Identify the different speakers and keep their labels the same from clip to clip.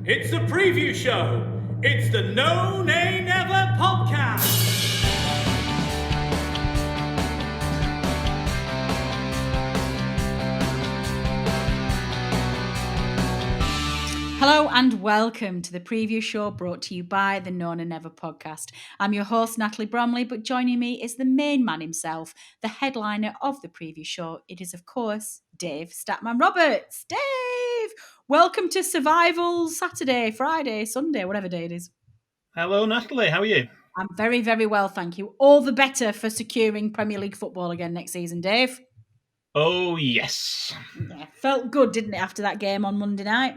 Speaker 1: It's the preview show. It's the No Nay Never podcast.
Speaker 2: Hello and welcome to the preview show brought to you by the No Nay Never podcast. I'm your host, Natalie Bromley, but joining me is the main man himself, the headliner of the preview show. It is, of course, Dave Statman Roberts. Dave, welcome to Survival Saturday, Friday, Sunday, whatever day it is.
Speaker 3: Hello, Natalie. How are you?
Speaker 2: I'm very, very well, thank you. All the better for securing Premier League football again next season, Dave.
Speaker 3: Oh, yes.
Speaker 2: Yeah, felt good, didn't it, after that game on Monday night?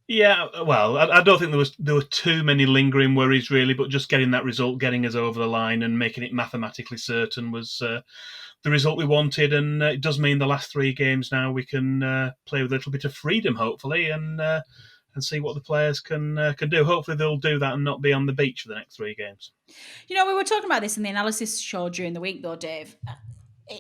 Speaker 3: Yeah, well, I don't think there were too many lingering worries, really, but just getting that result, getting us over the line and making it mathematically certain was the result we wanted, and it does mean the last three games now we can play with a little bit of freedom, hopefully, and see what the players can do. Hopefully they'll do that and not be on the beach for the next three games.
Speaker 2: You know, we were talking about this in the analysis show during the week, though, Dave.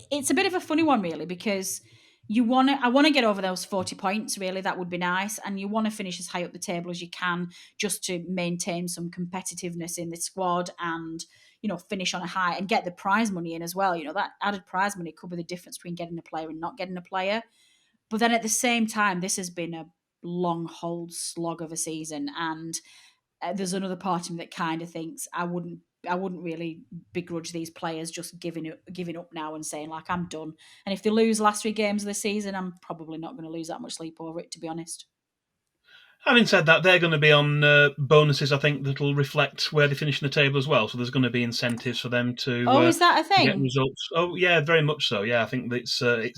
Speaker 2: It's a bit of a funny one, really, because I want to get over those 40 points, really. That would be nice. And you want to finish as high up the table as you can just to maintain some competitiveness in the squad and, you know, finish on a high and get the prize money in as well. You know, that added prize money could be the difference between getting a player and not getting a player. But then at the same time, this has been a long, hold slog of a season. And there's another part of me that kind of thinks I wouldn't really begrudge these players just giving up now and saying, like, I'm done. And if they lose the last three games of the season, I'm probably not going to lose that much sleep over it, to be honest.
Speaker 3: Having said that, they're going to be on bonuses, I think, that'll reflect where they finish in the table as well. So there's going to be incentives for them to
Speaker 2: is that a thing?
Speaker 3: get results. Oh, yeah, very much so. Yeah, I think that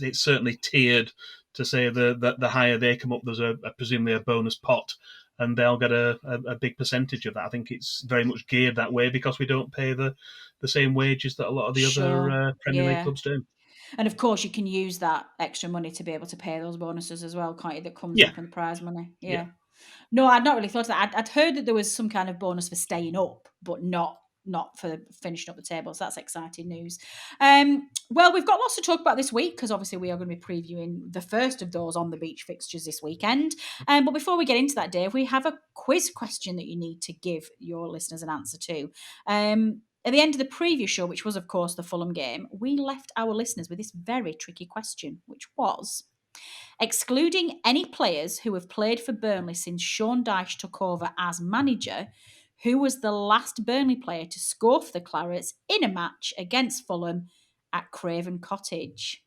Speaker 3: it's certainly tiered to say the higher they come up, there's presumably a bonus pot, and they'll get a big percentage of that. I think it's very much geared that way because we don't pay the same wages that a lot of the other Premier League clubs do.
Speaker 2: And of course, you can use that extra money to be able to pay those bonuses as well, can't you? That comes
Speaker 3: Yeah.
Speaker 2: from the prize money.
Speaker 3: Yeah.
Speaker 2: No, I'd not really thought of that. I'd heard that there was some kind of bonus for staying up, but not for finishing up the table. So that's exciting news. Well, we've got lots to talk about this week because obviously we are going to be previewing the first of those on the beach fixtures this weekend. But before we get into that, Dave, we have a quiz question that you need to give your listeners an answer to. At the end of the previous show, which was, of course, the Fulham game, we left our listeners with this very tricky question, which was, excluding any players who have played for Burnley since Sean Dyche took over as manager, who was the last Burnley player to score for the Clarets in a match against Fulham at Craven Cottage?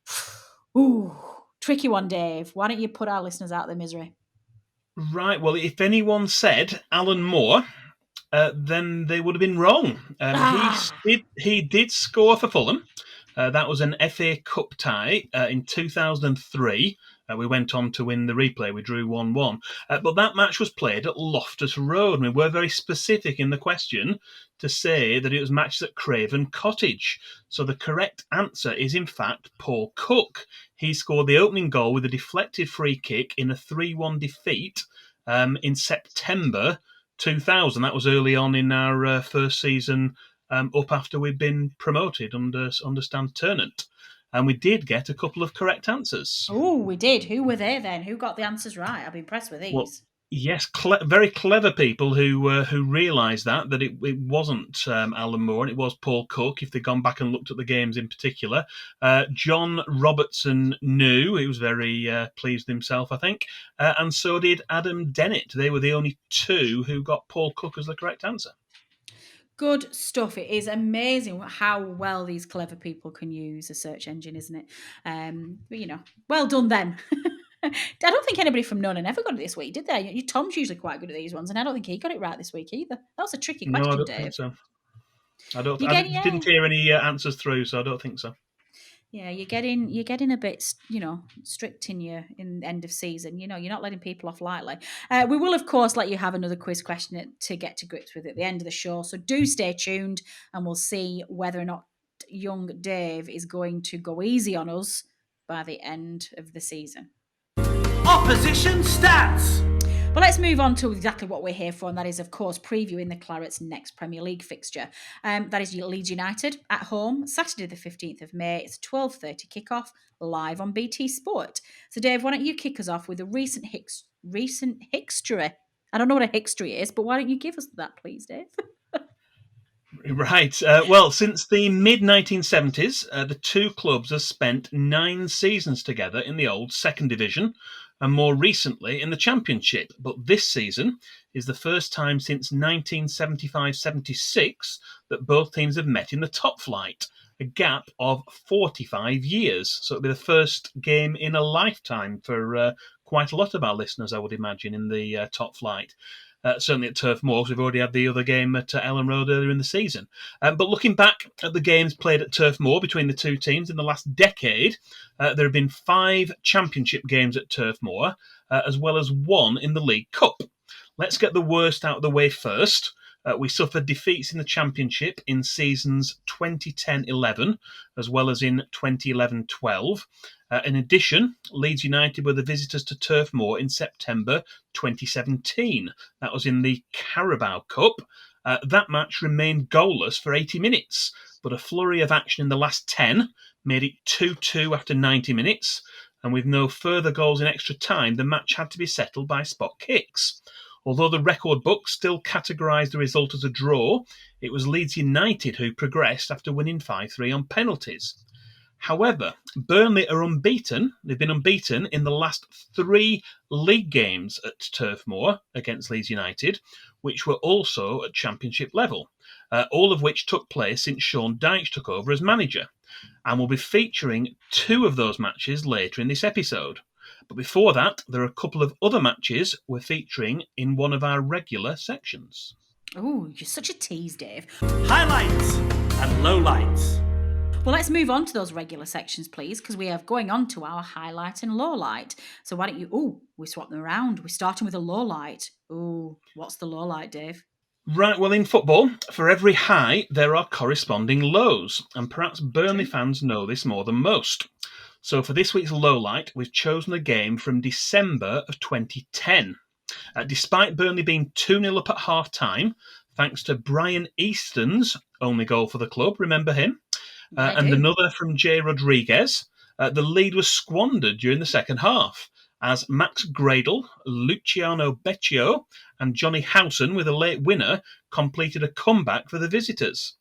Speaker 2: Ooh, tricky one, Dave. Why don't you put our listeners out of their misery?
Speaker 3: Right. Well, if anyone said Alan Moore, then they would have been wrong. He did score for Fulham. That was an FA Cup tie in 2003. We went on to win the replay. We drew 1-1. But that match was played at Loftus Road. And we were very specific in the question to say that it was matched at Craven Cottage. So the correct answer is, in fact, Paul Cook. He scored the opening goal with a deflected free kick in a 3-1 defeat in September 2000. That was early on in our first season up after we'd been promoted under Stan Ternent. And we did get a couple of correct answers.
Speaker 2: Oh, we did. Who were they then? Who got the answers right? I've been impressed with these.
Speaker 3: Well, yes, very clever people who realised that it wasn't Alan Moore and it was Paul Cook, if they'd gone back and looked at the games in particular. John Robertson knew. He was very pleased with himself, I think. And so did Adam Dennett. They were the only two who got Paul Cook as the correct answer.
Speaker 2: Good stuff. It is amazing how well these clever people can use a search engine, isn't it? But, you know, well done then. I don't think anybody from No Nay Never got it this week, did they? Tom's usually quite good at these ones, and I don't think he got it right this week either. That was a tricky question,
Speaker 3: No, I don't
Speaker 2: Dave.
Speaker 3: think so. I didn't hear any answers through, so I don't think so.
Speaker 2: Yeah, you're getting a bit, you know, strict in end of season. You know, you're not letting people off lightly. We will, of course, let you have another quiz question to get to grips with at the end of the show. So do stay tuned, and we'll see whether or not young Dave is going to go easy on us by the end of the season.
Speaker 1: Opposition stats.
Speaker 2: But let's move on to exactly what we're here for, and that is, of course, previewing the Clarets' next Premier League fixture. That is Leeds United at home, Saturday the 15th of May. It's a 12:30 kickoff, live on BT Sport. So, Dave, why don't you kick us off with a recent Hickstery I don't know what a history is, but why don't you give us that, please, Dave?
Speaker 3: Right. Well, since the mid-1970s, the two clubs have spent 9 seasons together in the old second division and more recently in the Championship. But this season is the first time since 1975-76 that both teams have met in the top flight, a gap of 45 years. So it'll be the first game in a lifetime for quite a lot of our listeners, I would imagine, in the top flight. Certainly at Turf Moor, we've already had the other game at Ellen Road earlier in the season. But looking back at the games played at Turf Moor between the two teams in the last decade, there have been 5 championship games at Turf Moor, as well as 1 in the League Cup. Let's get the worst out of the way first. We suffered defeats in the Championship in seasons 2010-11, as well as in 2011-12. In addition, Leeds United were the visitors to Turf Moor in September 2017. That was in the Carabao Cup. That match remained goalless for 80 minutes, but a flurry of action in the last 10 made it 2-2 after 90 minutes, and with no further goals in extra time, the match had to be settled by spot kicks. Although the record book still categorised the result as a draw, it was Leeds United who progressed after winning 5-3 on penalties. However, Burnley are unbeaten. They've been unbeaten in the last 3 league games at Turf Moor against Leeds United, which were also at Championship level, all of which took place since Sean Dyche took over as manager. And we'll be featuring 2 of those matches later in this episode. But before that, there are a couple of other matches we're featuring in one of our regular sections.
Speaker 2: Oh, you're such a tease, Dave.
Speaker 1: Highlights and lowlights.
Speaker 2: Well, let's move on to those regular sections, please, because we are going on to our highlight and lowlight. So why don't you... we swap them around. We're starting with a lowlight. What's the lowlight, Dave?
Speaker 3: Right, well, in football, for every high, there are corresponding lows. And perhaps Burnley fans know this more than most. So for this week's lowlight, we've chosen a game from December of 2010. Despite Burnley being 2-0 up at half-time, thanks to Brian Easton's only goal for the club, remember him? And another from Jay Rodriguez, the lead was squandered during the second half, as Max Gradle, Luciano Becchio and Johnny Howson, with a late winner, completed a comeback for the visitors.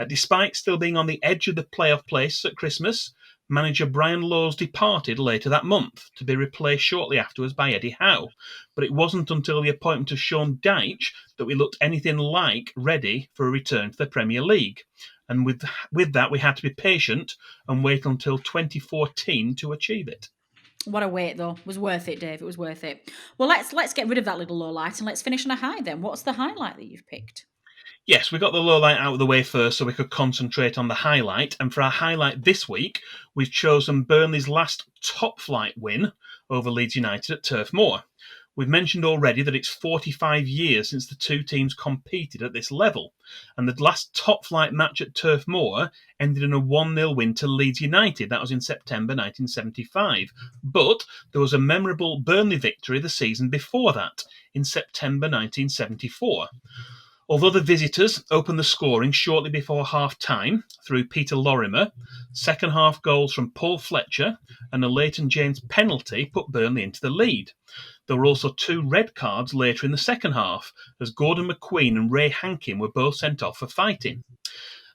Speaker 3: Despite still being on the edge of the playoff place at Christmas, manager Brian Laws departed later that month to be replaced shortly afterwards by Eddie Howe. But it wasn't until the appointment of Sean Dyche that we looked anything like ready for a return to the Premier League. And with that, we had to be patient and wait until 2014 to achieve it.
Speaker 2: What a wait, though. It was worth it, Dave. It was worth it. Well, let's get rid of that little low light and let's finish on a high then. What's the highlight that you've picked?
Speaker 3: Yes, we got the low light out of the way first so we could concentrate on the highlight. And for our highlight this week, we've chosen Burnley's last top-flight win over Leeds United at Turf Moor. We've mentioned already that it's 45 years since the two teams competed at this level. And the last top-flight match at Turf Moor ended in a 1-0 win to Leeds United. That was in September 1975. But there was a memorable Burnley victory the season before that, in September 1974. Although the visitors opened the scoring shortly before half-time through Peter Lorimer, second-half goals from Paul Fletcher and a Leighton James penalty put Burnley into the lead. There were also 2 red cards later in the second half, as Gordon McQueen and Ray Hankin were both sent off for fighting.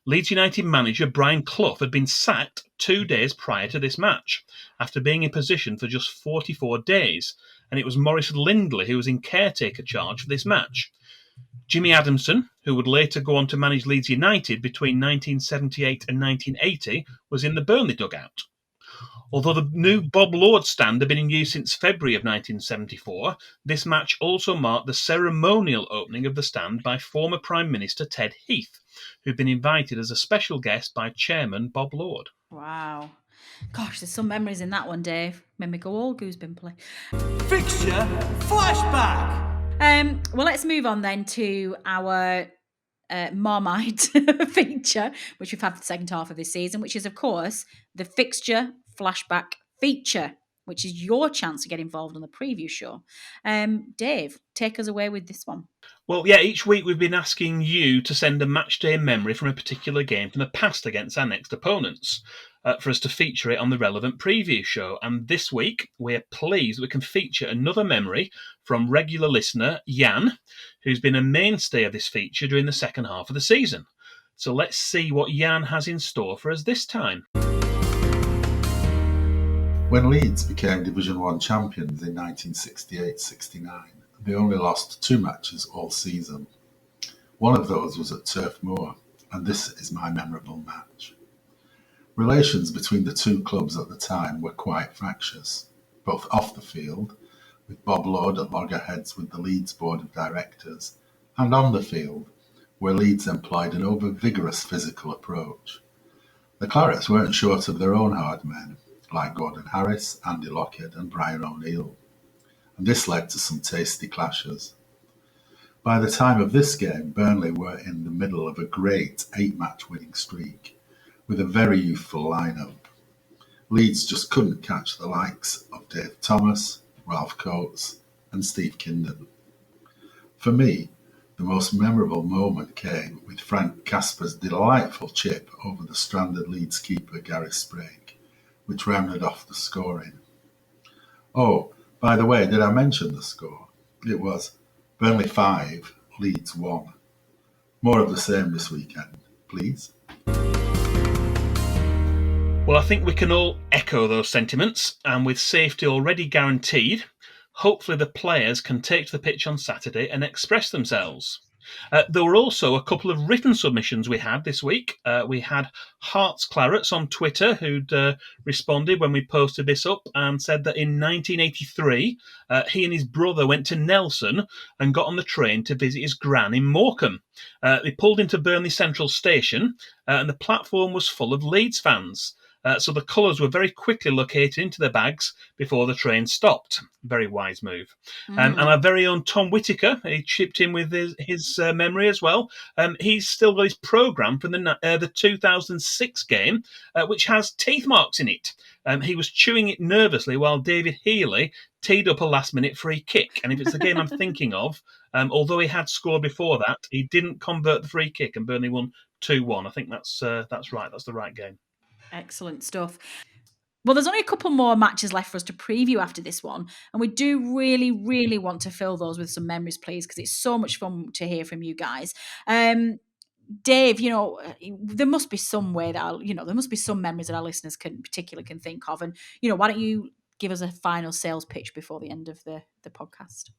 Speaker 3: Leeds United manager Brian Clough had been sacked 2 days prior to this match, after being in position for just 44 days, and it was Maurice Lindley who was in caretaker charge for this match. Jimmy Adamson, who would later go on to manage Leeds United between 1978 and 1980, was in the Burnley dugout. Although the new Bob Lord stand had been in use since February of 1974, this match also marked the ceremonial opening of the stand by former Prime Minister Ted Heath, who'd been invited as a special guest by Chairman Bob Lord.
Speaker 2: Wow. Gosh, there's some memories in that one, Dave. Made me go all goosebimply.
Speaker 1: Fixture Flashback.
Speaker 2: Well, let's move on then to our Marmite feature, which we've had for the second half of this season, which is, of course, the Fixture Flashback feature, which is your chance to get involved on the preview show. Dave, take us away with this one.
Speaker 3: Well, yeah, each week we've been asking you to send a matchday memory from a particular game from the past against our next opponents. for us to feature it on the relevant preview show. And this week, we're pleased we can feature another memory from regular listener Jan, who's been a mainstay of this feature during the second half of the season. So let's see what Jan has in store for us this time.
Speaker 4: When Leeds became Division 1 champions in 1968-69, they only lost 2 matches all season. One of those was at Turf Moor, and this is my memorable match. Relations between the two clubs at the time were quite fractious, both off the field, with Bob Lord at loggerheads with the Leeds Board of Directors, and on the field, where Leeds employed an over-vigorous physical approach. The Clarets weren't short of their own hard men, like Gordon Harris, Andy Lockett and Brian O'Neill, and this led to some tasty clashes. By the time of this game, Burnley were in the middle of a great 8-match winning streak, with a very youthful lineup. Leeds just couldn't catch the likes of Dave Thomas, Ralph Coates and Steve Kindon. For me, the most memorable moment came with Frank Casper's delightful chip over the stranded Leeds keeper Gary Sprague, which rounded off the scoring. Oh, by the way, did I mention the score? It was Burnley 5, Leeds 1. More of the same this weekend, please.
Speaker 3: Well, I think we can all echo those sentiments, and with safety already guaranteed, hopefully the players can take to the pitch on Saturday and express themselves. There were also a couple of written submissions we had this week. We had Hearts Clarets on Twitter who'd responded when we posted this up and said that in 1983 he and his brother went to Nelson and got on the train to visit his gran in Morecambe. They pulled into Burnley Central Station and the platform was full of Leeds fans. So the colours were very quickly located into their bags before the train stopped. Very wise move. And our very own Tom Whittaker, he chipped in with his memory as well. He's still got his programme from the 2006 game, which has teeth marks in it. He was chewing it nervously while David Healy teed up a last-minute free kick. And if it's the game I'm thinking of, although he had scored before that, he didn't convert the free kick and Burnley won 2-1. I think that's right. That's the right game.
Speaker 2: Excellent stuff. Well, there's only a couple more matches left for us to preview after this one, and we do really, really want to fill those with some memories, please, because it's so much fun to hear from you guys. Dave, there must be some way that there must be some memories that our listeners can think of, and why don't you give us a final sales pitch before the end of the podcast?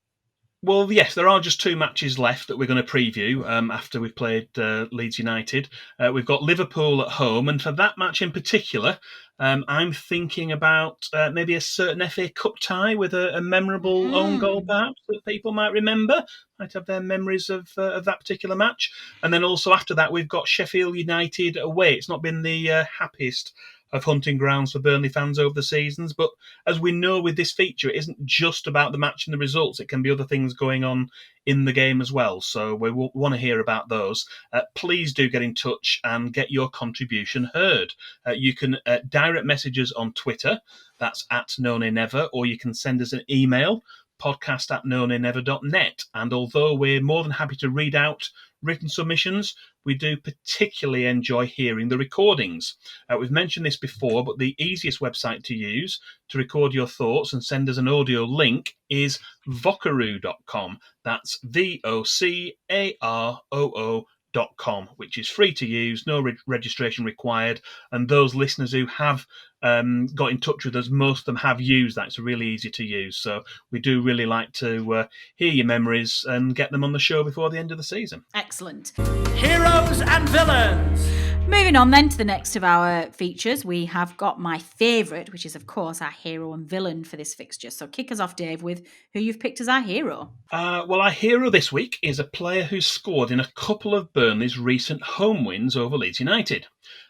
Speaker 3: Well, yes, there are just 2 matches left that we're going to preview after we've played Leeds United. We've got Liverpool at home, and for that match in particular, I'm thinking about maybe a certain FA Cup tie with a memorable own goal, perhaps, that people might remember, might have their memories of that particular match. And then also after that, we've got Sheffield United away. It's not been the happiest of hunting grounds for Burnley fans over the seasons, but as we know with this feature, it isn't just about the match and the results. It can be other things going on in the game as well, so we want to hear about those. Please do get in touch and get your contribution heard. You can direct messages on Twitter, that's @NoNayNever, or you can send us an email, podcast@nonaynever.net. And although we're more than happy to read out written submissions, we do particularly enjoy hearing the recordings. We've mentioned this before, but the easiest website to use to record your thoughts and send us an audio link is vocaroo.com. That's VOCAROO.com, which is free to use, no registration required. And those listeners who have got in touch with us, most of them have used that. It's really easy to use. So we do really like to hear your memories and get them on the show before the end of the season.
Speaker 2: Excellent.
Speaker 1: Heroes and villains.
Speaker 2: Moving on then to the next of our features, we have got my favourite, which is, of course, our hero and villain for this fixture. So kick us off, Dave, with who you've picked as our hero.
Speaker 3: Well, our hero this week is a player who scored in a couple of Burnley's recent home wins over Leeds United.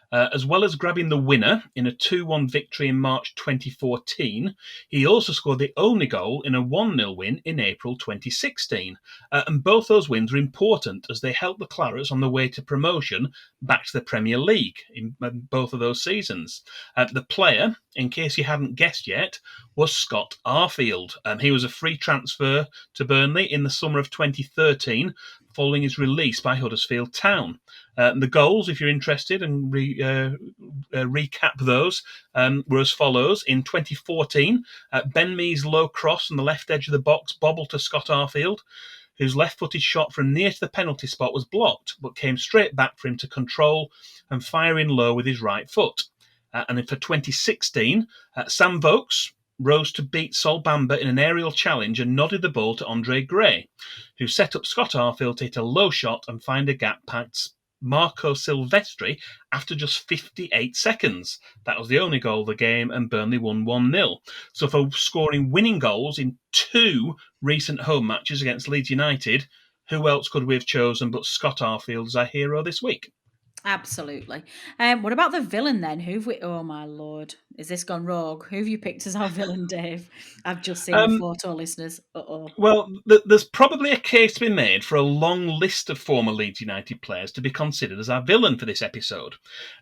Speaker 3: As well as grabbing the winner in a 2-1 victory in March 2014, he also scored the only goal in a 1-0 win in April 2016. And both those wins are important as they helped the Clarets on the way to promotion back to the Premier League in both of those seasons. The player, in case you hadn't guessed yet, was Scott Arfield. He was a free transfer to Burnley in the summer of 2013 following his release by Huddersfield Town. The goals, if you're interested, and recap those, were as follows. In 2014, Ben Mee's low cross on the left edge of the box bobbled to Scott Arfield, whose left-footed shot from near to the penalty spot was blocked, but came straight back for him to control and fire in low with his right foot. And for 2016, Sam Vokes rose to beat Sol Bamba in an aerial challenge and nodded the ball to Andre Gray, who set up Scott Arfield to hit a low shot and find a gap past Marco Silvestri after just 58 seconds. That was the only goal of the game, and Burnley won 1-0. So for scoring winning goals in 2 recent home matches against Leeds United, who else could we have chosen but Scott Arfield as our hero this week?
Speaker 2: Absolutely. What about the villain then? Oh my lord, is this gone rogue? Who have you picked as our villain, Dave? I've just seen the photo, listeners.
Speaker 3: Well, there's probably a case to be made for a long list of former Leeds United players to be considered as our villain for this episode.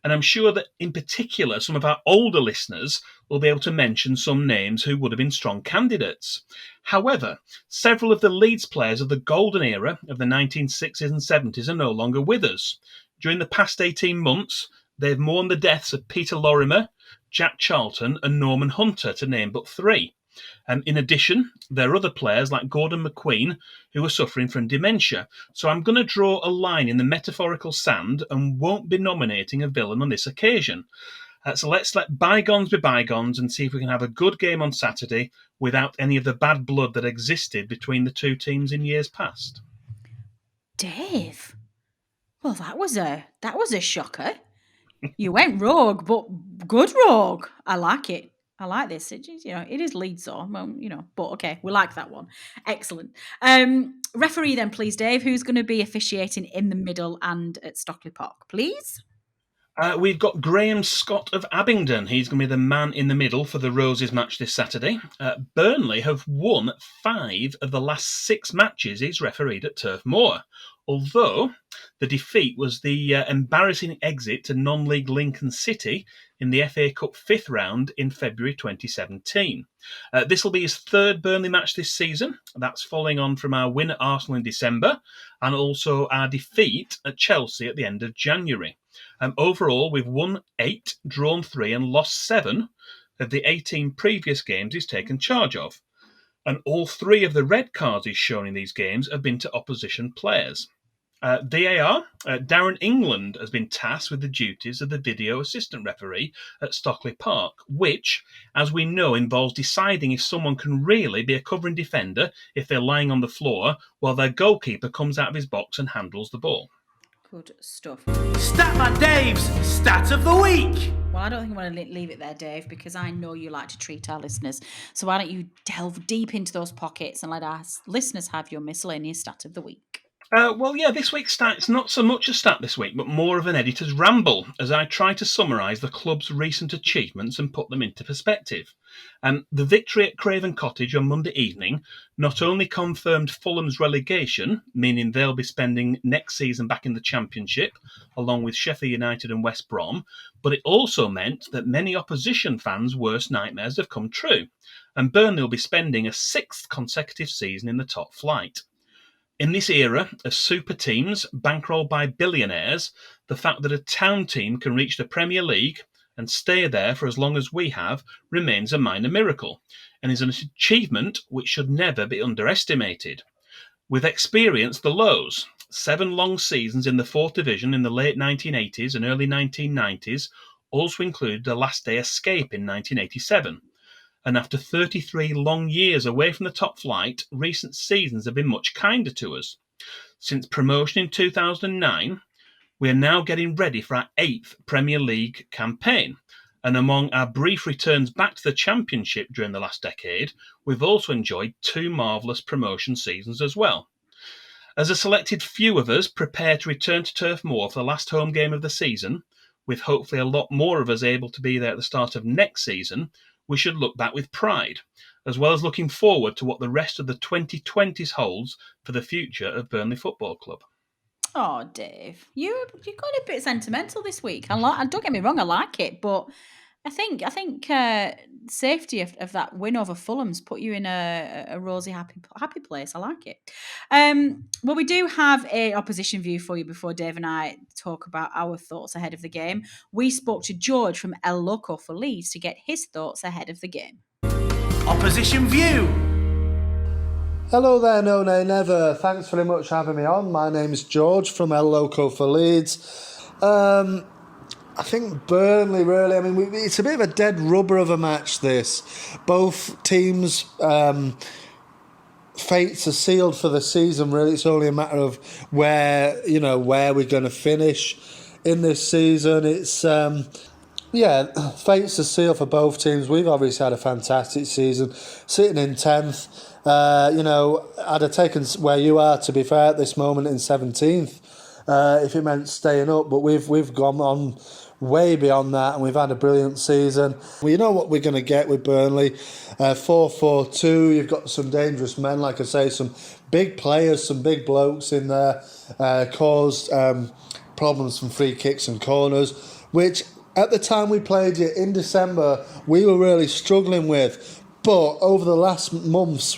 Speaker 3: And I'm sure that in particular some of our older listeners will be able to mention some names who would have been strong candidates. However, several of the Leeds players of the golden era of the 1960s and 70s are no longer with us. During the past 18 months, they've mourned the deaths of Peter Lorimer, Jack Charlton and Norman Hunter, to name but 3. In addition, there are other players like Gordon McQueen who are suffering from dementia. So I'm going to draw a line in the metaphorical sand and won't be nominating a villain on this occasion. So let's let bygones be bygones and see if we can have a good game on Saturday without any of the bad blood that existed between the 2 teams in years past.
Speaker 2: Dave, well, that was a shocker. You went rogue, but good rogue. I like it. I like this. It is Leeds, though. Well, but okay, we like that one. Excellent. Referee then, please, Dave. Who's going to be officiating in the middle and at Stockley Park, please?
Speaker 3: We've got Graham Scott of Abingdon. He's going to be the man in the middle for the Roses match this Saturday. Burnley have won 5 of the last 6 matches he's refereed at Turf Moor, although the defeat was the embarrassing exit to non-league Lincoln City in the FA Cup 5th round in February 2017. This will be his 3rd Burnley match this season. That's following on from our win at Arsenal in December and also our defeat at Chelsea at the end of January. Overall, we've won 8, drawn 3 and lost 7 of the 18 previous games he's taken charge of. And all 3 of the red cards he's shown in these games have been to opposition players. VAR, Darren England has been tasked with the duties of the video assistant referee at Stockley Park, which, as we know, involves deciding if someone can really be a covering defender if they're lying on the floor while their goalkeeper comes out of his box and handles the ball.
Speaker 2: Good stuff.
Speaker 1: Statman Dave's Stat of the Week.
Speaker 2: Well, I don't think I'm going to leave it there, Dave, because I know you like to treat our listeners. So why don't you delve deep into those pockets and let our listeners have your miscellaneous Stat of the Week?
Speaker 3: This week's stat is not so much a stat this week, but more of an editor's ramble, as I try to summarise the club's recent achievements and put them into perspective. The victory at Craven Cottage on Monday evening not only confirmed Fulham's relegation, meaning they'll be spending next season back in the Championship, along with Sheffield United and West Brom, but it also meant that many opposition fans' worst nightmares have come true, and Burnley will be spending a 6th consecutive season in the top flight. In this era of super teams bankrolled by billionaires, the fact that a town team can reach the Premier League and stay there for as long as we have remains a minor miracle, and is an achievement which should never be underestimated. We've experienced the lows. 7 long seasons in the 4th Division in the late 1980s and early 1990s also included a last day escape in 1987. And after 33 long years away from the top flight, recent seasons have been much kinder to us. Since promotion in 2009, we are now getting ready for our 8th Premier League campaign. And among our brief returns back to the Championship during the last decade, we've also enjoyed 2 marvellous promotion seasons as well. As a selected few of us prepare to return to Turf Moor for the last home game of the season, with hopefully a lot more of us able to be there at the start of next season, we should look back with pride, as well as looking forward to what the rest of the 2020s holds for the future of Burnley Football Club.
Speaker 2: Oh, Dave, you got a bit sentimental this week. Don't get me wrong, I like it, but I think safety of that win over Fulham's put you in a rosy, happy place. I like it. Well, we do have a opposition view for you before Dave and I talk about our thoughts ahead of the game. We spoke to George from El Loco for Leeds to get his thoughts ahead of the game.
Speaker 1: Opposition view.
Speaker 5: Hello there, No Nay Never. Thanks very much for having me on. My name is George from El Loco for Leeds. I think Burnley, really, I mean, it's a bit of a dead rubber of a match, this. Both teams' fates are sealed for the season, really. It's only a matter of where we're going to finish in this season. It's, fates are sealed for both teams. We've obviously had a fantastic season, sitting in 10th. I'd have taken where you are, to be fair, at this moment in 17th, if it meant staying up, but we've gone on way beyond that, and we've had a brilliant season. Well, you know what we're going to get with Burnley. 4-4-2, you've got some dangerous men, like I say, some big players, some big blokes in there, caused problems from free kicks and corners, which at the time we played you in December, we were really struggling with. But over the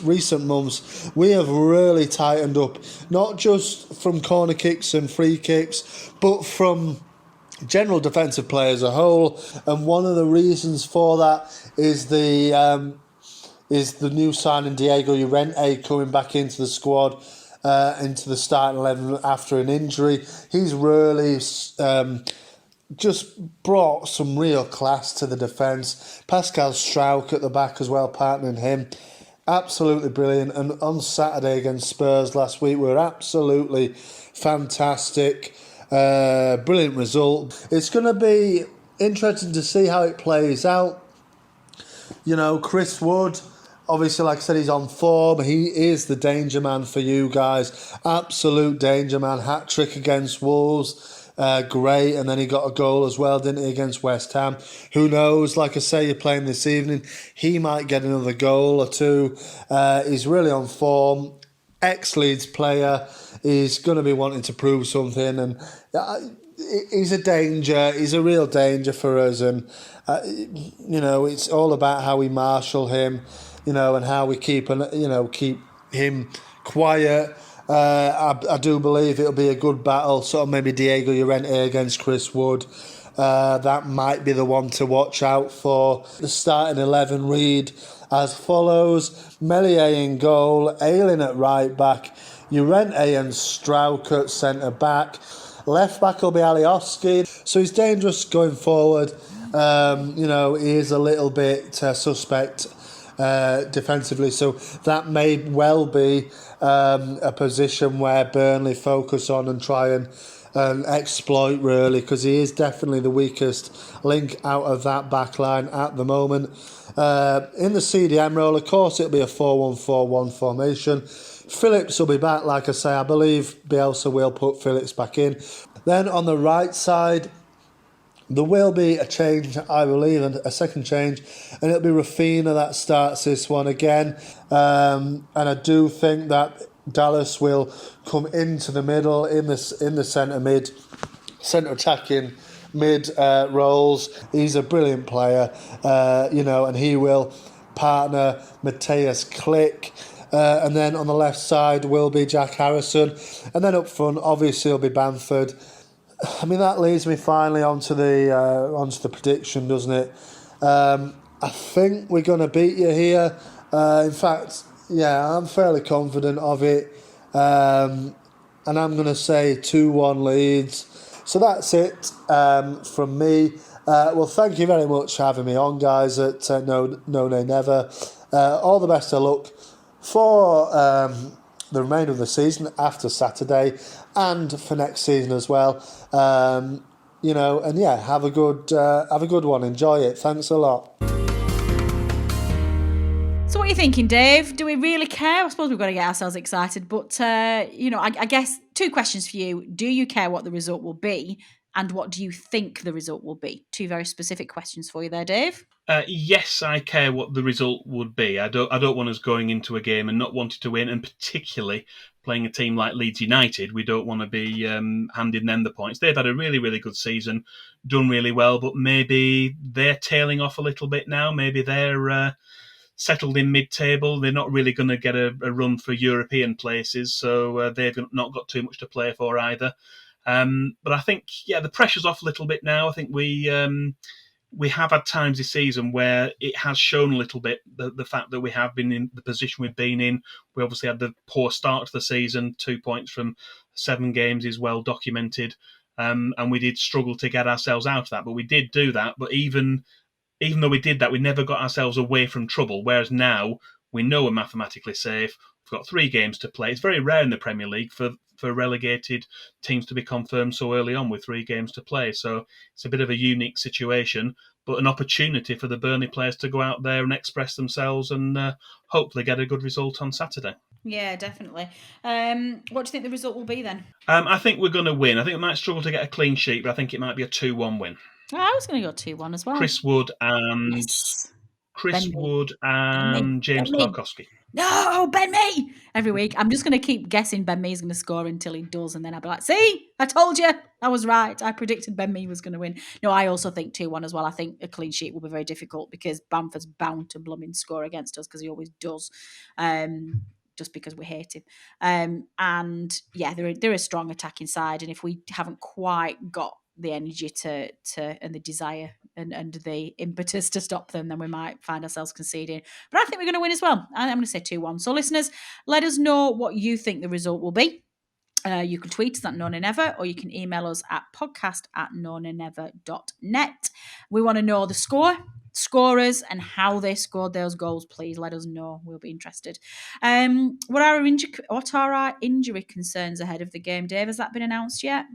Speaker 5: recent months, we have really tightened up, not just from corner kicks and free kicks, but from general defensive play as a whole. And one of the reasons for that is the new signing Diego Llorente coming back into the squad, into the starting 11 after an injury. He's really just brought some real class to the defence. Pascal Struijk at the back as well, partnering him. Absolutely brilliant. And on Saturday against Spurs last week, we were absolutely fantastic. Brilliant result. It's going to be interesting to see how it plays out. Chris Wood, obviously, like I said, he's on form. He is the danger man for you guys. Absolute danger man. Hat-trick against Wolves. Great, and then he got a goal as well, didn't he, against West Ham? Who knows? Like I say, you're playing this evening. He might get another goal or two. He's really on form. Ex-Leeds player. He's going to be wanting to prove something, and he's a danger. He's a real danger for us, and it's all about how we marshal him, and how we keep him quiet. I do believe it'll be a good battle, sort of maybe Diego Llorente against Chris Wood. That might be the one to watch out for. The starting 11 read as follows: Meslier in goal, Ayling at right back, Llorente and Struijk at centre back. Left back will be Alioski, so he's dangerous going forward. He is a little bit suspect defensively, so that may well be a position where Burnley focus on and try and exploit, really, because he is definitely the weakest link out of that back line at the moment. In the CDM role, of course, it'll be a 4-1-4-1 formation. Phillips will be back, like I say. I believe Bielsa will put Phillips back in. Then on the right side, there will be a change, I believe, and a second change, and it'll be Rafinha that starts this one again. And I do think that Dallas will come into the middle in the centre attacking mid roles. He's a brilliant player, and he will partner Matthias Klick. And then on the left side will be Jack Harrison, and then up front, obviously, will be Bamford. I mean, that leads me finally onto the prediction, doesn't it? I think we're going to beat you here. In fact, I'm fairly confident of it. And I'm going to say 2-1 Leeds. So that's it from me. Well, thank you very much for having me on, guys, at No Nay Never. All the best of luck for the remainder of the season after Saturday, and for next season as well. Have a good one. Enjoy it. Thanks a lot.
Speaker 2: So what are you thinking, Dave? Do we really care? I suppose we've got to get ourselves excited, but I guess two questions for you. Do you care what the result will be, and what do you think the result will be? Two very specific questions for you there, Dave.
Speaker 3: Yes, I care what the result would be. I don't want us going into a game and not wanting to win, and particularly playing a team like Leeds United. We don't want to be handing them the points. They've had a really, really good season, done really well, but maybe they're tailing off a little bit now. Maybe they're settled in mid-table. They're not really going to get a run for European places, so they've not got too much to play for either. But I think, the pressure's off a little bit now. I think we have had times this season where it has shown a little bit the fact that we have been in the position we've been in. We obviously had the poor start to the season. 2 points from 7 games is well documented. And we did struggle to get ourselves out of that, but we did do that. But even though we did that, we never got ourselves away from trouble. Whereas now we know we're mathematically safe. We've got 3 games to play. It's very rare in the Premier League for relegated teams to be confirmed so early on with 3 games to play. So it's a bit of a unique situation, but an opportunity for the Burnley players to go out there and express themselves and hopefully get a good result on Saturday.
Speaker 2: Yeah, definitely. What do you think the result will be then?
Speaker 3: I think we're going to win. I think we might struggle to get a clean sheet, but I think it might be a 2-1 win.
Speaker 2: I was going to go 2-1 as well.
Speaker 3: Chris Wood and James Tarkowski.
Speaker 2: No, Ben Mee! Every week. I'm just going to keep guessing Ben Mee's going to score until he does, and then I'll be like, see, I told you. I was right. I predicted Ben Mee was going to win. No, I also think 2-1 as well. I think a clean sheet will be very difficult because Bamford's bound to blooming score against us because he always does. Just because we hate him. And yeah, they're a strong attacking side, and if we haven't quite got the energy to and the desire and the impetus to stop them, then we might find ourselves conceding. But I think we're going to win as well. I'm going to say 2-1. So listeners, let us know what you think the result will be. You can tweet us at nonanever, or you can email us at podcast@nonanever.net. We want to know the scorers, and how they scored those goals. Please let us know. We'll be interested. What are our injury concerns ahead of the game, Dave? Has that been announced yet?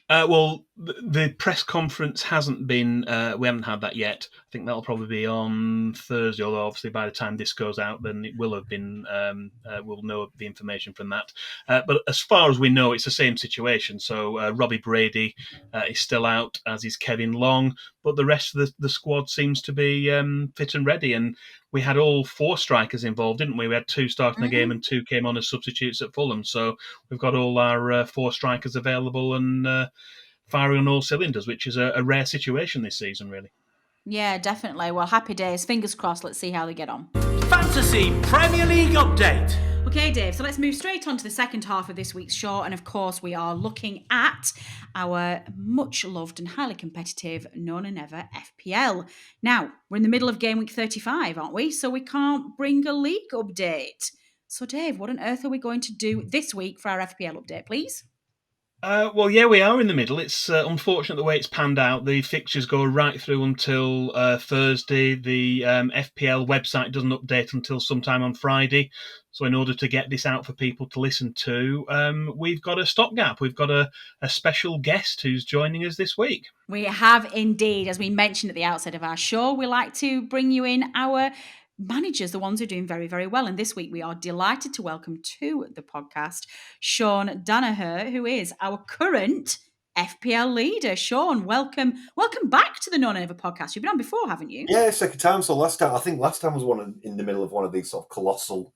Speaker 3: Well, the press conference hasn't been. We haven't had that yet. I think that'll probably be on Thursday. Although obviously by the time this goes out, then it will have been. We'll know the information from that. But as far as we know, it's the same situation. So Robbie Brady is still out, as is Kevin Long. But the rest of the squad seems to be fit and ready. And we had all 4 strikers involved, didn't we? We had 2 starting the game and 2 came on as substitutes at Fulham. So we've got all our 4 strikers available and firing on all cylinders, which is a rare situation this season, really.
Speaker 2: Yeah, definitely. Well, happy days. Fingers crossed. Let's see how they get on.
Speaker 1: Fantasy Premier League update.
Speaker 2: Okay, Dave, so let's move straight on to the second half of this week's show. And of course, we are looking at our much loved and highly competitive Nona Never FPL. Now, we're in the middle of game week 35, aren't we? So we can't bring a league update. So, Dave, what on earth are we going to do this week for our FPL update, please?
Speaker 3: Well, yeah, we are in the middle. It's unfortunate the way it's panned out. The fixtures go right through until Thursday. The FPL website doesn't update until sometime on Friday. So in order to get this out for people to listen to, we've got a stopgap. We've got a special guest who's joining us this week.
Speaker 2: We have indeed. As we mentioned at the outset of our show, we like to bring you in our managers, the ones who are doing very, very well. And this week we are delighted to welcome to the podcast Sean Danaher, who is our current FPL leader. Sean, welcome back to the Nona Never podcast. You've been on before, haven't you?
Speaker 6: Yeah, second time. So last time was in the middle of one of these sort of colossal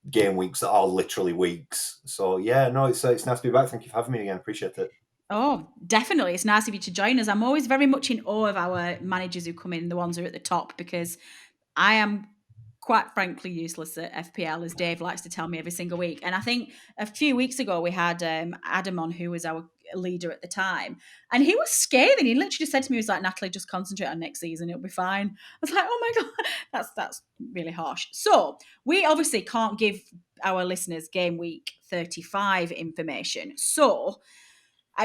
Speaker 6: game weeks that are literally weeks. So yeah, no, it's nice to be back. Thank you for having me again. Appreciate it.
Speaker 2: Oh, definitely. It's nice of you to join us. I'm always very much in awe of our managers who come in, the ones who are at the top, because I am quite frankly useless at FPL, as Dave likes to tell me every single week. And I think a few weeks ago we had Adam on, who was our leader at the time, and he was scathing. He literally said to me, he was like, Natalie, just concentrate on next season, it'll be fine. I was like, oh my God, that's really harsh. So we obviously can't give our listeners game week 35 information. So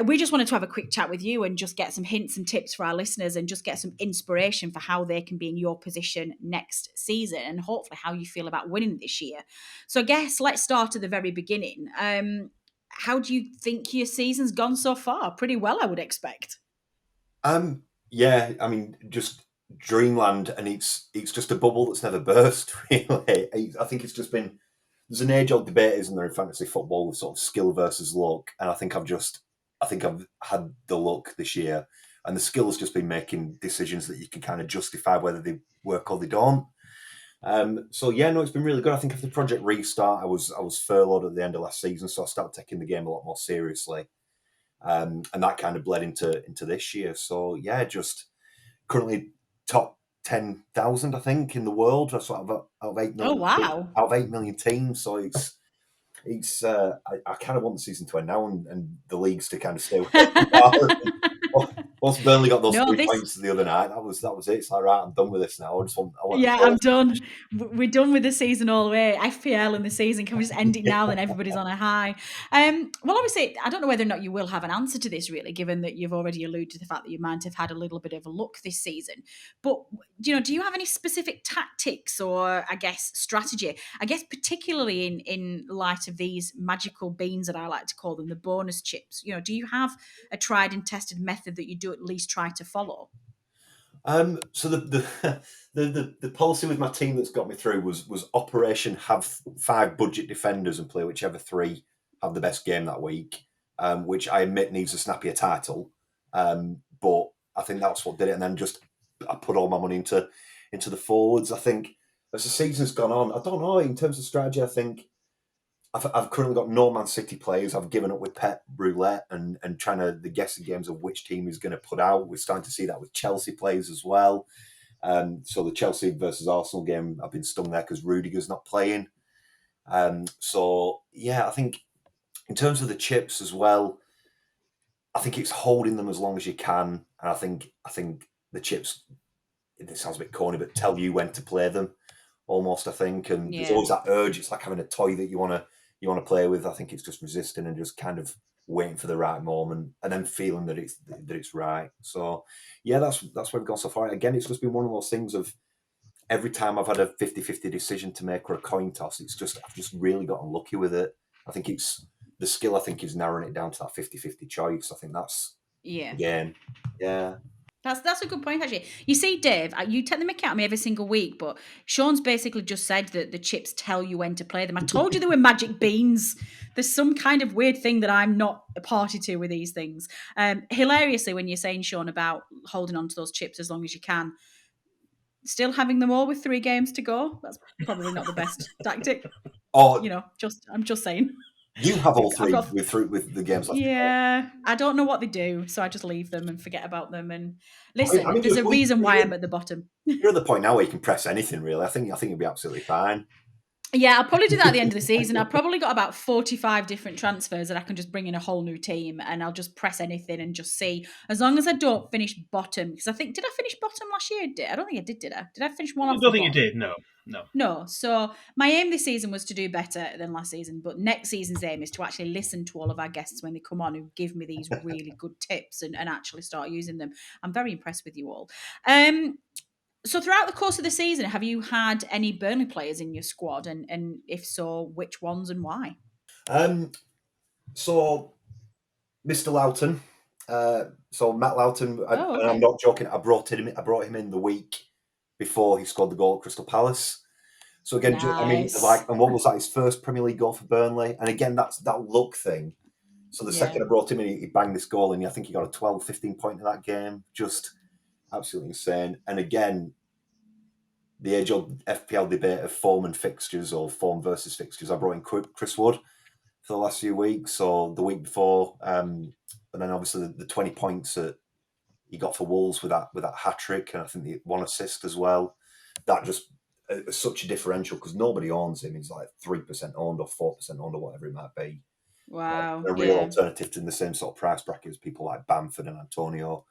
Speaker 2: we just wanted to have a quick chat with you and just get some hints and tips for our listeners and just get some inspiration for how they can be in your position next season and hopefully how you feel about winning this year. So I guess let's start at the very beginning. How do you think your season's gone so far? Pretty well, I would expect.
Speaker 6: Yeah, I mean, just dreamland, and it's just a bubble that's never burst, really. I think it's just been, there's an age-old debate, isn't there, in fantasy football, with sort of skill versus luck, and I think I've had the luck this year, And the skill's just been making decisions that you can kind of justify whether they work or they don't. So yeah, no, it's been really good. I think after the project restart, I was furloughed at the end of last season, so I started taking the game a lot more seriously, and that kind of bled into this year. So yeah, just currently top 10,000, I think, in the world. That's what out of 8 million.
Speaker 2: Oh, wow.
Speaker 6: Out of 8 million teams. So it's I kind of want the season to end now and the leagues to kind of stay where once Burnley got those 3 points the other night, that was it. It's like, right, I'm done with this now.
Speaker 2: I'm done. We're done with the season all the way. FPL and the season. Can we just end it now? Then everybody's on a high. Well, obviously, I don't know whether or not you will have an answer to this, really, given that you've already alluded to the fact that you might have had a little bit of a look this season. But do you have any specific tactics or, I guess, strategy? I guess particularly in light of these magical beans that I like to call them, the bonus chips. Do you have a tried and tested method that you do at least try to follow?
Speaker 6: So the policy with my team that's got me through was Operation have 5 budget defenders and play whichever 3 have the best game that week, which I admit needs a snappier title, but I think that's what did it. And then I put all my money into the forwards. I think as the season's gone on, I don't know, in terms of strategy, I think I've currently got no Man City players. I've given up with Pep Roulette and trying to the guessing games of which team is going to put out. We're starting to see that with Chelsea players as well. So the Chelsea versus Arsenal game, I've been stung there because Rudiger's not playing. So yeah, I think in terms of the chips as well, I think it's holding them as long as you can. And I think the chips, it sounds a bit corny, but tell you when to play them almost, I think. And there's always that urge. It's like having a toy that you want to play with. I think it's just resisting and just kind of waiting for the right moment and then feeling that it's right. So yeah, that's where we've gone so far. Again, it's just been one of those things of every time I've had a 50-50 decision to make or a coin toss, I've just really got unlucky with it. I think it's the skill, I think, is narrowing it down to that 50-50 choice. I think that's again. Yeah.
Speaker 2: That's a good point, actually. You see, Dave, you take the mick out of me every single week, but Sean's basically just said that the chips tell you when to play them. I told you they were magic beans. There's some kind of weird thing that I'm not a party to with these things. Hilariously, when you're saying, Sean, about holding on to those chips as long as you can, still having them all with 3 games to go, that's probably not the best tactic. I'm just saying.
Speaker 6: You have all 3 with the games left.
Speaker 2: Yeah, I don't know what they do, so I just leave them and forget about them. And listen, there's a reason why I'm at the bottom.
Speaker 6: You're at the point now where you can press anything, really. I think you'll be absolutely fine.
Speaker 2: Yeah, I'll probably do that at the end of the season. I've probably got about 45 different transfers that I can just bring in a whole new team, and I'll just press anything and just see. As long as I don't finish bottom, because I think, did I finish bottom last year? I don't think I did. Did I? Did I finish one off?
Speaker 3: I don't think you did. No.
Speaker 2: So my aim this season was to do better than last season, but next season's aim is to actually listen to all of our guests when they come on who give me these really good tips and actually start using them. I'm very impressed with you all. So throughout the course of the season, have you had any Burnley players in your squad? And if so, which ones and why?
Speaker 6: So Mr. Loughton, Matt Loughton, and I'm not joking, I brought him in the week before he scored the goal at Crystal Palace. So again,
Speaker 2: nice.
Speaker 6: and what was that, his first Premier League goal for Burnley? And again, that's that luck thing. So the second I brought him in, he banged this goal, and I think he got a 12, 15 point in that game. Just absolutely insane. And again, the age-old FPL debate of form and fixtures or form versus fixtures. I brought in Chris Wood for the last few weeks, so the week before, and then obviously the 20 points that he got for Wolves with that hat trick, and I think the 1 assist as well. That just is such a differential because nobody owns him. He's like 3% owned or 4% owned or whatever it might be.
Speaker 2: Wow,
Speaker 6: a real alternative to the same sort of price bracket as people like Bamford and Antonio.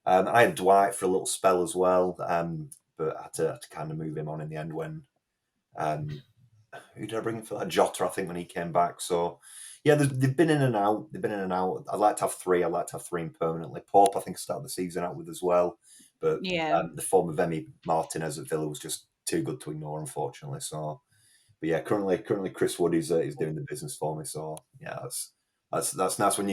Speaker 6: I had Dwight for a little spell as well, but I had to kind of move him on in the end when who did I bring in for that? Jota, I think, when he came back. So yeah, they've been in and out. I'd like to have 3. I'd like to have 3 in permanently. Pope, I think, I started the season out with as well. But the form of Emi Martinez at Villa was just too good to ignore, unfortunately. So, but yeah, currently Chris Wood is doing the business for me. So yeah, that's nice when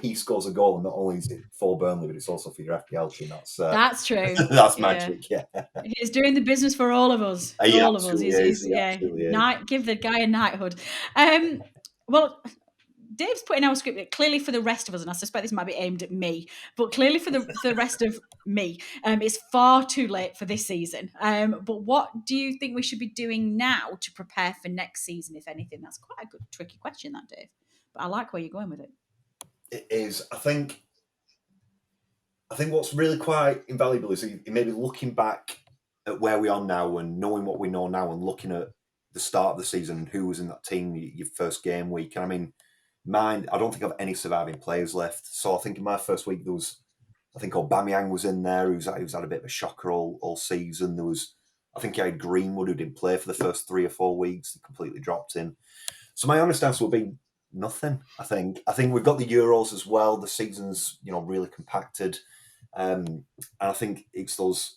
Speaker 6: he scores a goal, and not only is it for Burnley, but it's also for your FPL team. That's
Speaker 2: true.
Speaker 6: That's magic. Yeah,
Speaker 2: he's doing the business for all of us.
Speaker 6: All of us. He's
Speaker 2: Give the guy a knighthood. Well, Dave's put in our script that clearly for the rest of us, and I suspect this might be aimed at me, but clearly for the rest of me, it's far too late for this season. But what do you think we should be doing now to prepare for next season, if anything? That's quite a good, tricky question, that, Dave. But I like where you're going with it.
Speaker 6: It is. I think what's really quite invaluable is maybe looking back at where we are now and knowing what we know now and looking at the start of the season and who was in that team your first game week. And I mean, mine, I don't think I have any surviving players left. So I think in my first week, I think Aubameyang was in there, who's had a bit of a shocker all season. I think I had Greenwood, who didn't play for the first 3 or 4 weeks. He completely dropped in. So my honest answer would be nothing. I think we've got the Euros as well. The season's, really compacted. And I think it's those...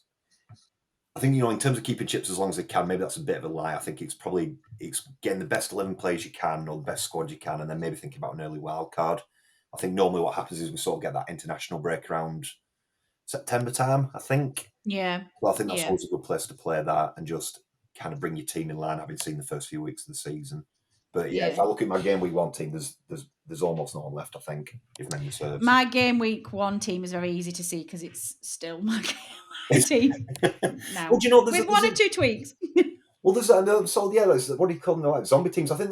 Speaker 6: I think, in terms of keeping chips as long as they can, maybe that's a bit of a lie. I think it's getting the best 11 players you can or the best squad you can, and then maybe thinking about an early wild card. I think normally what happens is we sort of get that international break around September time, I think.
Speaker 2: Yeah.
Speaker 6: Well, I think that's always a good place to play that and just kind of bring your team in line, having seen the first few weeks of the season. But if I look at my game week 1 team, there's almost no one left, I think, if memory serves.
Speaker 2: My game week 1 team is very easy to see because it's still my team now.
Speaker 6: Well, do you know,
Speaker 2: with 1 or 2 tweaks.
Speaker 6: Well, there's what do you call them? Like zombie teams. I think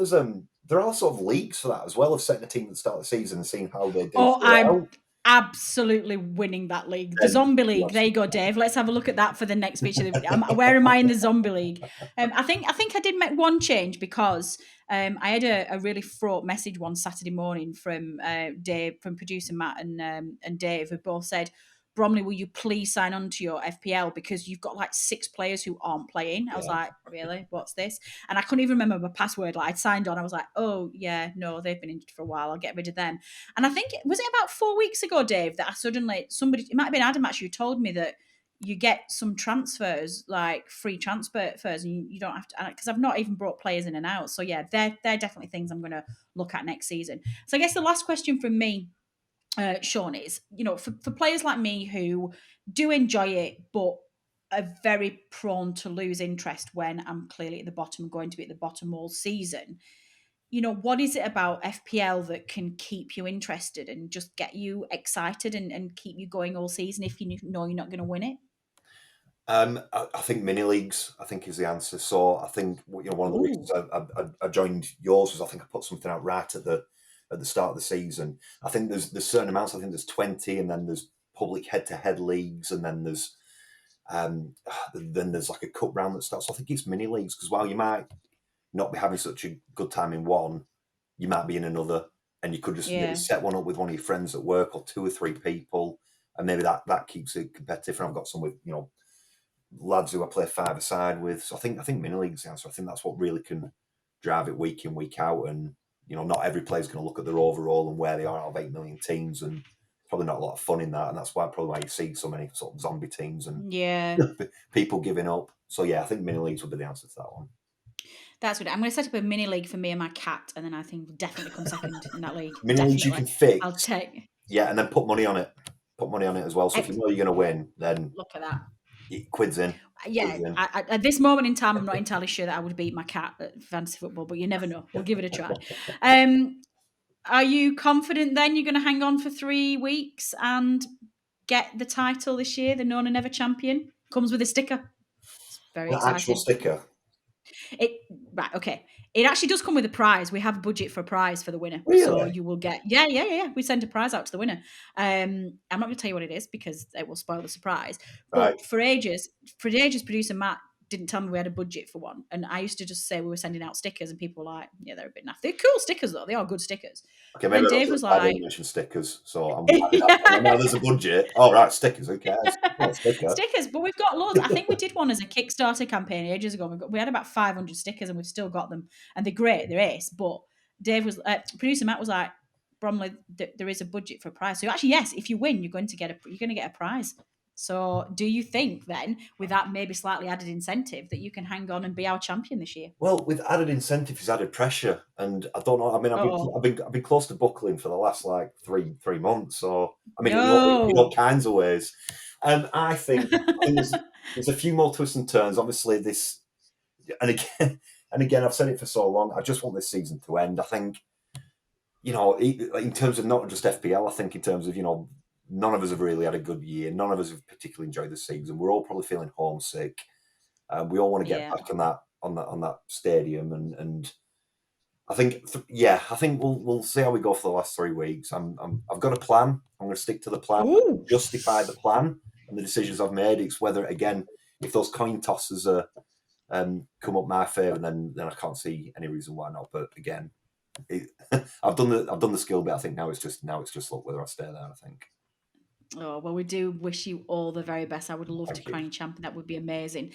Speaker 6: there are sort of leagues for that as well, of setting a team at the start of the season and seeing how they do.
Speaker 2: Oh, I'm absolutely winning that league. The Zombie League. There you go, Dave. Let's have a look at that for the next feature. Where am I in the Zombie League? I think I did make one change because I had a really fraught message one Saturday morning from Dave, from producer Matt and Dave, who both said, Bromley, will you please sign on to your FPL because you've got like 6 players who aren't playing. I was like, really? What's this? And I couldn't even remember my password. Like, I'd signed on. I was like, oh, yeah, no, they've been injured for a while. I'll get rid of them. And I think, was it about 4 weeks ago, Dave, that I suddenly, it might have been Adam actually, who told me that you get some transfers, like free transfers, and you don't have to, because I've not even brought players in and out. So yeah, they're definitely things I'm going to look at next season. So I guess the last question from me, Sean, is, for players like me who do enjoy it, but are very prone to lose interest when I'm clearly at the bottom and going to be at the bottom all season, what is it about FPL that can keep you interested and just get you excited and keep you going all season if you know you're not going to win it?
Speaker 6: I think mini leagues, I think, is the answer. So I think, one of the reasons I joined yours was I think I put something out right at the start of the season. I think there's certain amounts. I think there's 20, and then there's public head-to-head leagues, and then there's like a cup round that starts. So I think it's mini leagues, because while you might not be having such a good time in one, you might be in another, and you could just maybe set one up with one of your friends at work or 2 or 3 people, and maybe that keeps it competitive. And I've got some with lads who I play 5-a-side with. So I think mini leagues the answer. I think that's what really can drive it week in, week out, and not every player's going to look at their overall and where they are out of 8 million teams, and probably not a lot of fun in that. And that's why you see so many sort of zombie teams and people giving up. So yeah, I think mini leagues would be the answer to that one.
Speaker 2: That's what I'm going to set up a mini league for me and my cat, and then I think we'll definitely come second in that league.
Speaker 6: Mini leagues you can fix.
Speaker 2: I'll take.
Speaker 6: Yeah, and then put money on it. Put money on it as well. So if you know you're going to win, then
Speaker 2: look at that.
Speaker 6: Quid's in.
Speaker 2: Yeah, at this moment in time, I'm not entirely sure that I would beat my cat at fantasy football, but you never know. We'll give it a try. Are you confident then you're going to hang on for 3 weeks and get the title this year? The Known and Never champion comes with a sticker. It's very exciting.
Speaker 6: Actual sticker.
Speaker 2: Right, okay. It actually does come with a prize. We have a budget for a prize for the winner.
Speaker 6: Really?
Speaker 2: So you will get... Yeah. We send a prize out to the winner. I'm not going to tell you what it is because it will spoil the surprise. But
Speaker 6: right.
Speaker 2: for ages, producer Matt didn't tell me we had a budget for one. And I used to just say we were sending out stickers, and people were like, yeah, they're a bit naff. They're cool stickers, though. They are good stickers.
Speaker 6: Okay, maybe
Speaker 2: Dave was like...
Speaker 6: I didn't mention stickers, so I'm I know there's a budget. Oh, right, stickers, who cares?
Speaker 2: Stickers, but we've got loads. I think we did one as a Kickstarter campaign ages ago. We had about 500 stickers, and we've still got them. And they're great, they're ace. But producer Matt was like, Bromley, there is a budget for a prize. So actually, yes, if you win, you're going to get a prize. So do you think then, with that maybe slightly added incentive, that you can hang on and be our champion this year?
Speaker 6: Well, with added incentive is added pressure, and I don't know. I mean, I've been close to buckling for the last like three months. So I mean, in all kinds of ways. I think there's a few more twists and turns. Obviously, this, and again, I've said it for so long. I just want this season to end. I think in terms of not just FPL, I think in terms of, none of us have really had a good year. None of us have particularly enjoyed the season. We're all probably feeling homesick. We all want to get back on that stadium, and I think, I think we'll see how we go for the last 3 weeks. I've got a plan. I'm going to stick to the plan.
Speaker 2: Ooh.
Speaker 6: Justify the plan and the decisions I've made. It's whether, again, if those coin tosses are come up my favour, then I can't see any reason why not. But again, I've done the skill bit. I think now it's just look whether I stay there. I think.
Speaker 2: Oh, well, we do wish you all the very best. I would love to crown you champion. That would be amazing.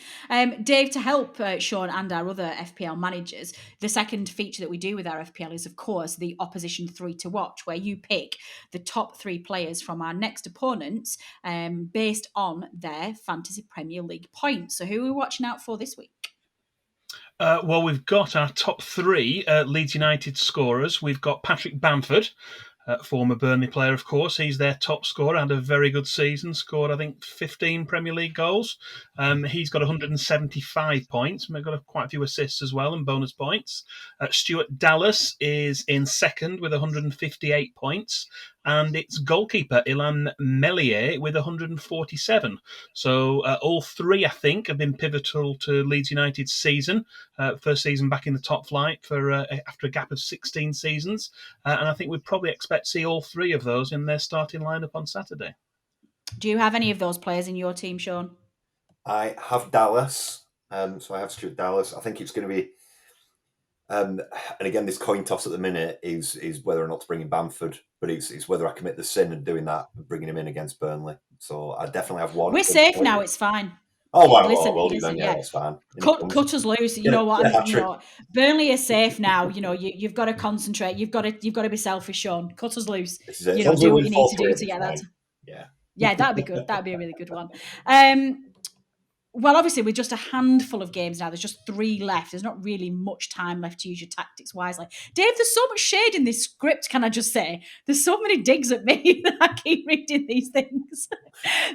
Speaker 2: Dave, to help Sean and our other FPL managers, the second feature that we do with our FPL is, of course, the opposition 3 to watch, where you pick the top 3 players from our next opponents based on their Fantasy Premier League points. So who are we watching out for this week?
Speaker 3: Well, we've got our top 3 Leeds United scorers. We've got Patrick Bamford, former Burnley player, of course. He's their top scorer, had a very good season, scored, I think, 15 Premier League goals. He's got 175 points. We've got quite a few assists as well and bonus points. Stuart Dallas is in second with 158 points. And it's goalkeeper Ilan Meslier with 147. So all 3, I think, have been pivotal to Leeds United's season. First season back in the top flight after a gap of 16 seasons. And I think we'd probably expect to see all 3 of those in their starting lineup on Saturday.
Speaker 2: Do you have any of those players in your team, Sean?
Speaker 6: I have Dallas. So I have Stuart Dallas. I think it's going to be... and again, this coin toss at the minute is whether or not to bring in Bamford, but it's whether I commit the sin of doing that and bringing him in against Burnley. So I definitely have one.
Speaker 2: We're safe now. It's fine.
Speaker 6: Oh, wow.
Speaker 2: Listen,
Speaker 6: yeah, it's fine.
Speaker 2: Cut us loose. You know what? Burnley is safe now. You've got to concentrate. You've got to be selfish, Sean. Cut us loose. Do what you need to do to get that. Yeah, that'd be good. That'd be a really good one. Well, obviously, with just a handful of games now, there's just 3 left. There's not really much time left to use your tactics wisely. Dave, there's so much shade in this script, can I just say? There's so many digs at me that I keep reading these things.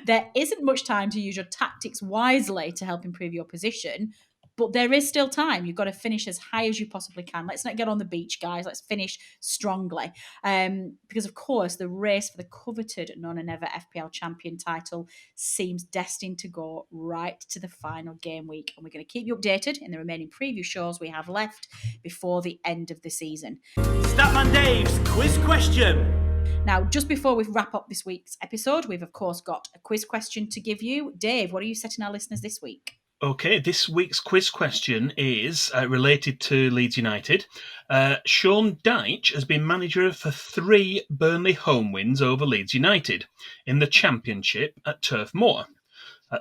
Speaker 2: There isn't much time to use your tactics wisely to help improve your position, but there is still time. You've got to finish as high as you possibly can. Let's not get on the beach, guys. Let's finish strongly. Because, of course, the race for the coveted None and Never FPL champion title seems destined to go right to the final game week. And we're going to keep you updated in the remaining preview shows we have left before the end of the season.
Speaker 1: Statman Dave's quiz question.
Speaker 2: Now, just before we wrap up this week's episode, we've, of course, got a quiz question to give you. Dave, what are you setting our listeners this week?
Speaker 3: Okay, this week's quiz question is related to Leeds United. Sean Dyche has been manager for 3 Burnley home wins over Leeds United in the Championship at Turf Moor.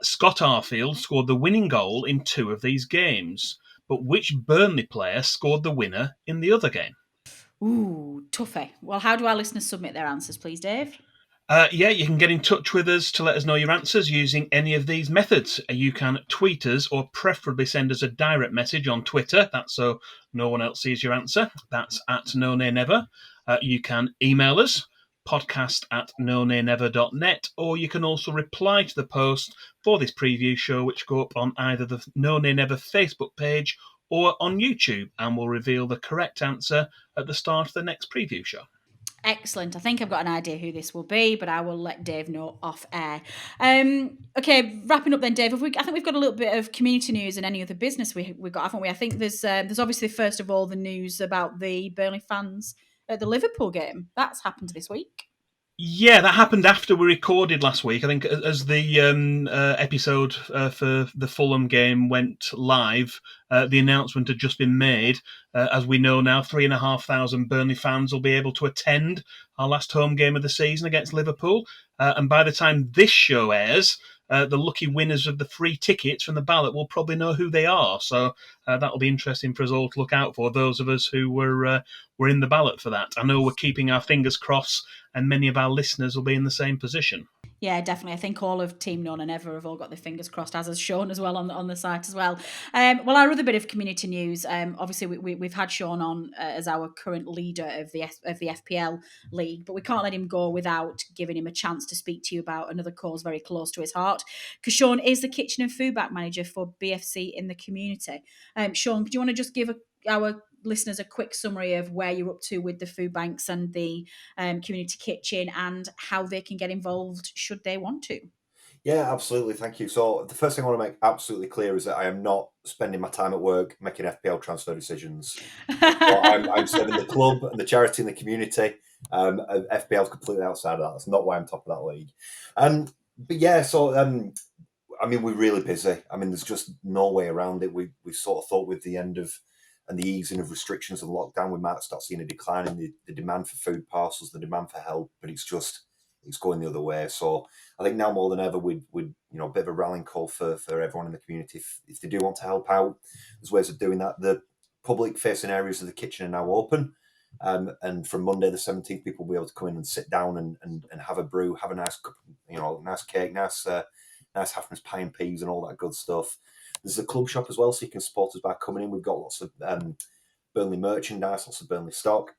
Speaker 3: Scott Arfield scored the winning goal in 2 of these games, but which Burnley player scored the winner in the other game?
Speaker 2: Ooh, toughie. Well, how do our listeners submit their answers, please, Dave?
Speaker 3: You can get in touch with us to let us know your answers using any of these methods. You can tweet us or preferably send us a direct message on Twitter. That's so no one else sees your answer. That's at NoNayNever. You can email us, podcast@nonaynever.net, or you can also reply to the post for this preview show, which go up on either the No Nay Never Facebook page or on YouTube, and we'll reveal the correct answer at the start of the next preview show.
Speaker 2: Excellent. I think I've got an idea who this will be, but I will let Dave know off air. Okay, wrapping up then, Dave. I think we've got a little bit of community news and any other business we've got, haven't we? I think there's obviously, first of all, the news about the Burnley fans at the Liverpool game. That's happened this week.
Speaker 3: Yeah, that happened after we recorded last week. I think as the episode for the Fulham game went live, the announcement had just been made. As we know now, 3,500 Burnley fans will be able to attend our last home game of the season against Liverpool. And by the time this show airs, the lucky winners of the free tickets from the ballot will probably know who they are. So that'll be interesting for us all to look out for, those of us who were in the ballot for that. I know we're keeping our fingers crossed, and many of our listeners will be in the same position.
Speaker 2: Yeah, definitely. I think all of Team None and Ever have all got their fingers crossed, as has Sean as well on the site as well. Well, our other bit of community news, obviously we've had Sean on as our current leader of the FPL league, but we can't let him go without giving him a chance to speak to you about another cause very close to his heart, because Sean is the kitchen and foodbank manager for BFC in the community. Sean, do you want to just give our listeners a quick summary of where you're up to with the food banks and the community kitchen and how they can get involved should they want to?
Speaker 6: Yeah, absolutely. Thank you. So the first thing I want to make absolutely clear is that I am not spending my time at work making FPL transfer decisions. So I'm serving the club and the charity and the community. FPL is completely outside of that. That's not why I'm top of that league. But yeah, so I mean, we're really busy. I mean, there's just no way around it. We sort of thought with the end of and the easing of restrictions and lockdown, we might start seeing a decline in the demand for food parcels, the demand for help, but it's going the other way. So I think now more than ever, we'd a bit of a rallying call for everyone in the community. If they do want to help out, there's ways of doing that. The public facing areas of the kitchen are now open. And from Monday the 17th, people will be able to come in and sit down and have a brew, have a nice nice cake, nice half-mast pie and peas and all that good stuff. There's a club shop as well, so you can support us by coming in. We've got lots of Burnley merchandise, lots of Burnley stock,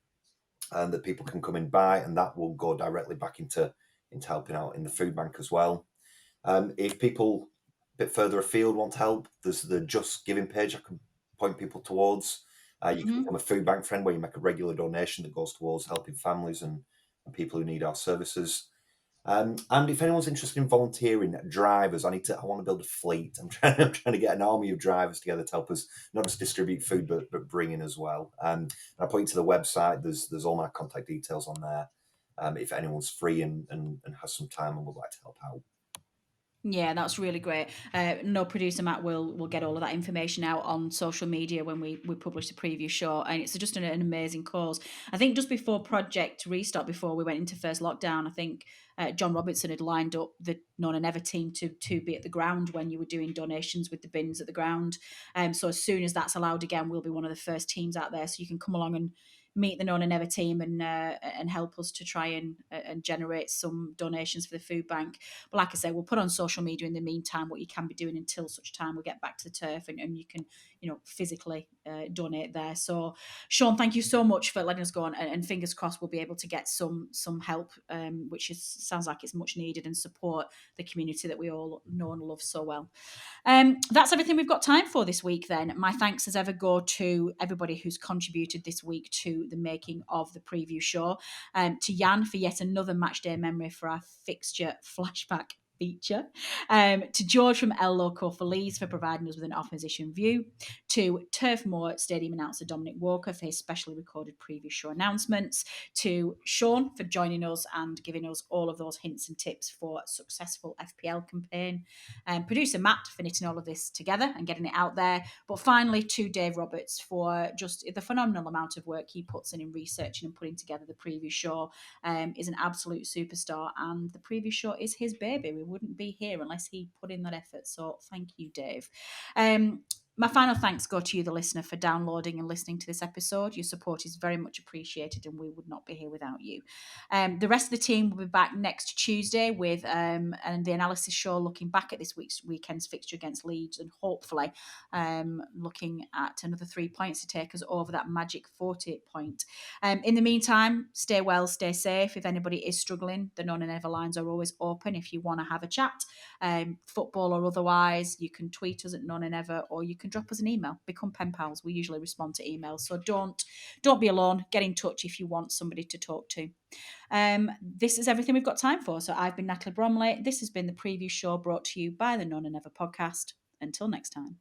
Speaker 6: and that people can come and buy, and that will go directly back into helping out in the food bank as well. If people a bit further afield want to help, there's the Just Giving page I can point people towards. You can become a food bank friend where you make a regular donation that goes towards helping families and people who need our services. And if anyone's interested in volunteering, drivers, I want to build a fleet. I'm trying to get an army of drivers together to help us not just distribute food, but bring in as well. And I point to the website. There's all my contact details on there. If anyone's free and has some time and would like to help out.
Speaker 2: Yeah, that's really great. No, producer Matt will get all of that information out on social media when we publish the preview show, and it's just an amazing cause. I think just before Project Restart, before we went into first lockdown, I think John Robertson had lined up the None and Ever team to be at the ground when you were doing donations with the bins at the ground. So as soon as that's allowed again, we'll be one of the first teams out there, so you can come along and meet the None and Never team and help us to try and generate some donations for the food bank. But like I say, we'll put on social media in the meantime what you can be doing until such time we get back to the turf and you can physically donate there. So Sean, thank you so much for letting us go on, and fingers crossed we'll be able to get some help, which sounds like it's much needed, and support the community that we all know and love so well. That's everything we've got time for this week then. My thanks as ever go to everybody who's contributed this week to the making of the preview show. To Jan for yet another matchday memory for our Fixture Flashback feature. To George from El Loco for Leeds for providing us with an opposition view. To Turf Moor Stadium announcer Dominic Walker for his specially recorded preview show announcements. To Sean for joining us and giving us all of those hints and tips for a successful FPL campaign. Producer Matt for knitting all of this together and getting it out there. But finally to Dave Roberts for just the phenomenal amount of work he puts in researching and putting together the preview show. Is an absolute superstar, and the preview show is his baby. We wouldn't be here unless he put in that effort. So thank you, Dave. My final thanks go to you, the listener, for downloading and listening to this episode. Your support is very much appreciated, and we would not be here without you. The rest of the team will be back next Tuesday with and the analysis show, looking back at this weekend's fixture against Leeds, and hopefully looking at another 3 points to take us over that magic 40 point. In the meantime, stay well, stay safe. If anybody is struggling, the None and Ever lines are always open. If you want to have a chat, football or otherwise, you can tweet us at None and Ever, or you can drop us an email. Become pen pals. We usually respond to emails, so don't be alone. Get in touch if you want somebody to talk to. This is everything we've got time for. So I've been Natalie Bromley. This has been the preview show brought to you by the None and Ever podcast. Until next time.